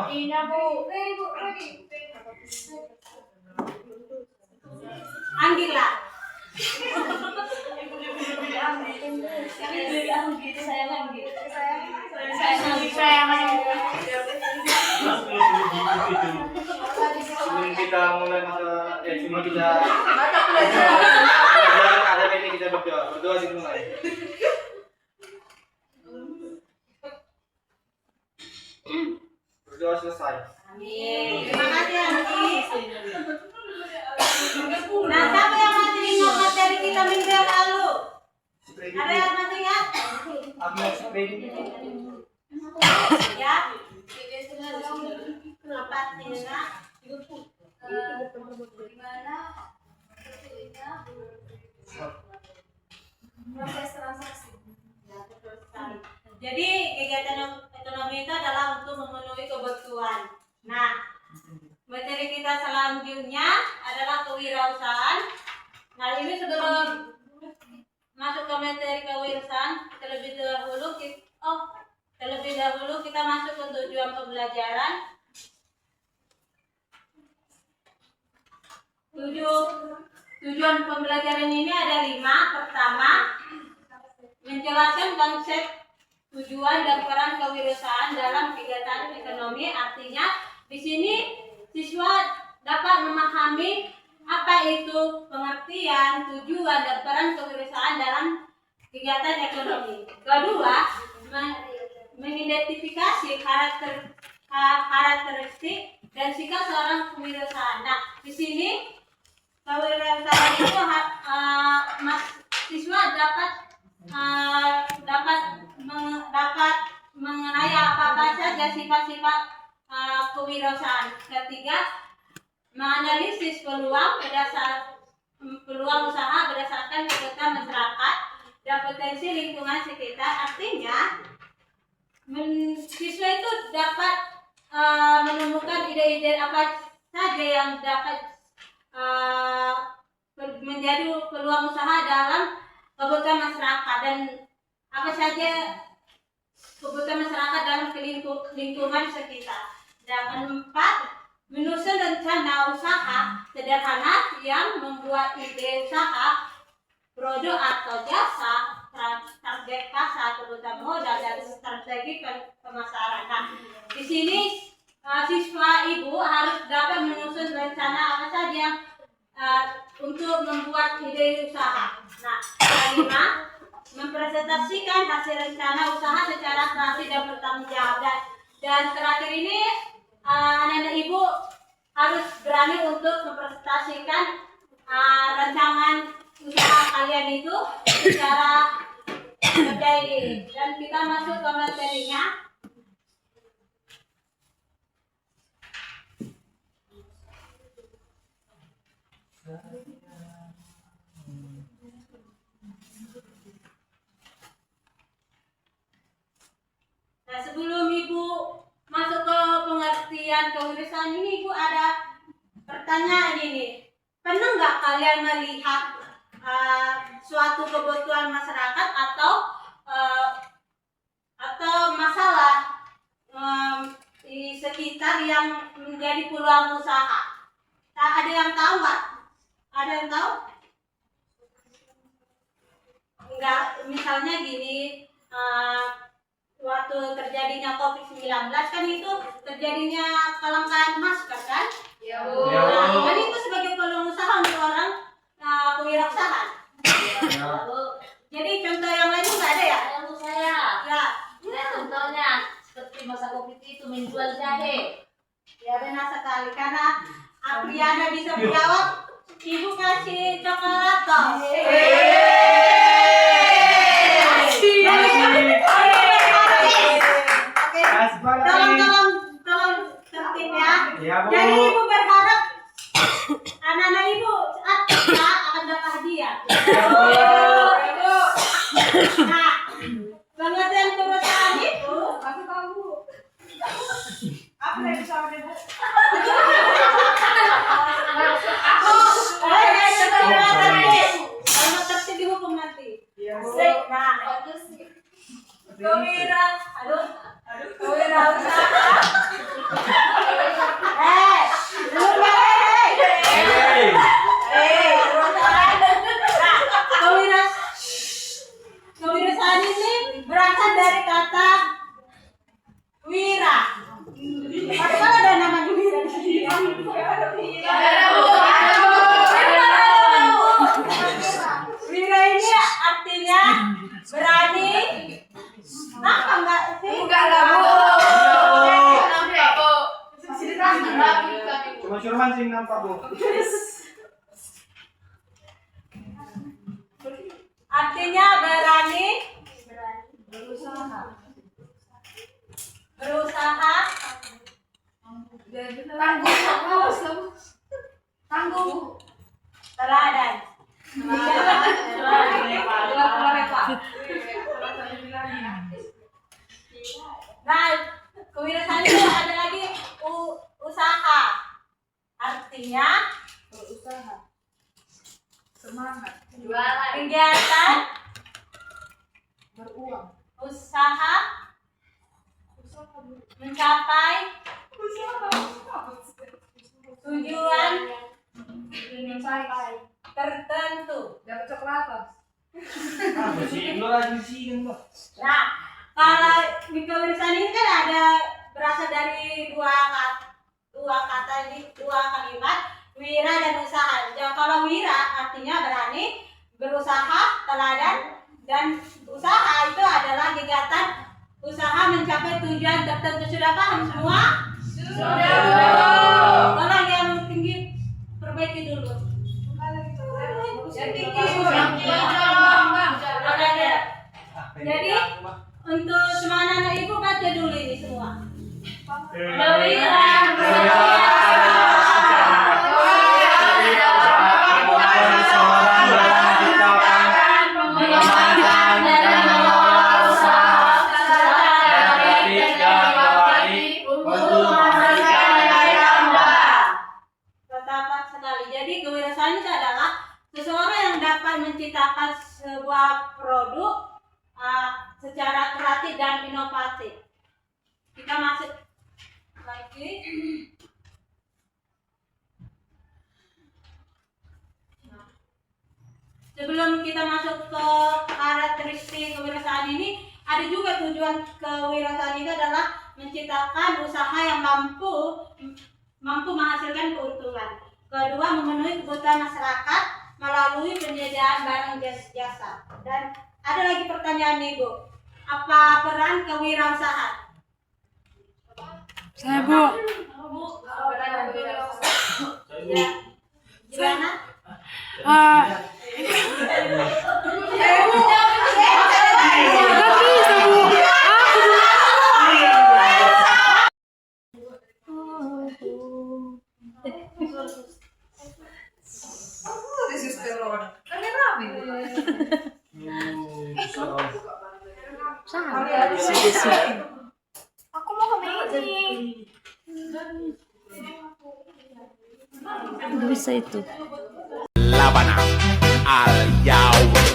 Ina Bu. Anggila. Sebelum kita mulai sebelum kita Mata pelajaran. pelajaran ada ini kita berdoa sih mulai. Berdoa selesai. Amin. Terima kasih Anggi. Nah, siapa yang masih ingat materi kita minggu yang lalu? Ada yang masih ingat? Aku mau spray. Ya. Kenapa tidak? Gimana? Proses transaksi. Jadi kegiatan ekonomi itu adalah untuk memenuhi kebutuhan. Nah, materi kita selanjutnya adalah kewirausahaan. Nah, ini sebelum masuk ke materi kewirausahaan, terlebih dahulu kita masuk ke tujuan pembelajaran. Tujuan pembelajaran ini ada 5. Pertama, menjelaskan konsep tujuan dan peran kewirausahaan dalam kegiatan ekonomi. Artinya, di sini siswa dapat memahami apa itu pengertian, tujuan, dan peran kewirausahaan dalam kegiatan ekonomi. Kedua, mengidentifikasi karakteristik dan sikap seorang kewirausahaan. Nah, di sini kewirausahaan itu siswa dapat mengenai apa saja sifat-sifat kewirausahaan. Ketiga, menganalisis peluang usaha berdasarkan kebutuhan masyarakat dan potensi lingkungan sekitar. Artinya, siswa itu dapat menemukan ide-ide apa saja yang dapat menjadi peluang usaha dalam kebutuhan masyarakat dan apa saja kebutuhan masyarakat dalam lingkungan sekitar. Dan 4, menyusun rencana usaha sederhana yang membuat ide usaha, produk atau jasa, target pasar, kebutuhan modal, dan strategi pemasaran. Nah, di sini siswa ibu harus dapat menyusun rencana apa saja untuk membuat ide usaha. Nah, kelima, mempresentasikan hasil rencana usaha secara kreatif dan bertanggung jawab. Dan terakhir ini anak-anak ibu harus berani untuk mempresentasikan rancangan usaha kalian itu secara berdiri. Dan kita masuk ke materinya. Nah, sebelum ibu masuk ke pengertian kewirausahaan ini, ibu ada pertanyaan ini. Pernah nggak kalian melihat suatu kebutuhan masyarakat atau masalah di sekitar yang menjadi peluang usaha? Nah, ada yang tahu nggak? Ada yang tahu? Enggak, misalnya gini. Waktu terjadinya COVID-19 kan itu terjadinya kelangkaan masker kan? Ya, Bu. Nah, itu sebagai peluang usaha untuk orang kewirausahaan. Ya. Jadi contoh yang lain nggak ada ya? Untuk saya. Ya. Nah, contohnya seperti masa COVID itu menjual jahe. Ya benar sekali karena Apriana bisa menjawab. Ibu kasih coklat toh. Tolong tertib ya. Ya, Bu. Jadi ibu berharap anak-anak ibu saat kita akan dapat hadiah. Nah, pengertian perusahaan itu aku tahu. Apa yang bisa ada? Kalau tertib dihukum nanti. Nah, kewirausahaan Kewirausahaan ini berasal dari kata wira. Padahal ada nama wira di sini. Wira ini artinya berani. Apa enggak sih? Cuma Surman sih nampak bu. Artinya berani, berusaha, tangguh, teladan. Nah, kewirausahaan itu ada lagi usaha. Artinya berusaha. Semangat. Kegiatan Beruang. usaha mencapai tujuan tertentu. Dapat coklat. Bersih dulu lagi sih kan. Nah, kalau di kewirausahaan ini kan ada berasal dari dua kalimat, wira dan usaha. Jadi, kalau wira artinya berani, berusaha, teladan, dan usaha itu adalah kegiatan usaha mencapai tujuan tertentu. Sudah paham semua? Sudah. Tolong yang tinggi perbaiki dulu. Yang tinggi. Jadi untuk semua anak ibu baca dulu ini semua. Tepat sekali. Jadi kewirausahaan itu adalah seseorang yang dapat menciptakan sebuah produk secara kreatif dan inovatif. Kita masuk lagi. Sebelum kita masuk ke karakteristik kewirausahaan ini, ada juga tujuan kewirausahaan itu adalah menciptakan usaha yang mampu menghasilkan keuntungan. Kedua, memenuhi kebutuhan masyarakat melalui penyediaan barang jasa. Dan ada lagi pertanyaan nih Bu, apa peran kewirausahaan? Saya Bu. Ya, gimana? Aku mau ke meeting. Bisa itu. Labana al Yaud.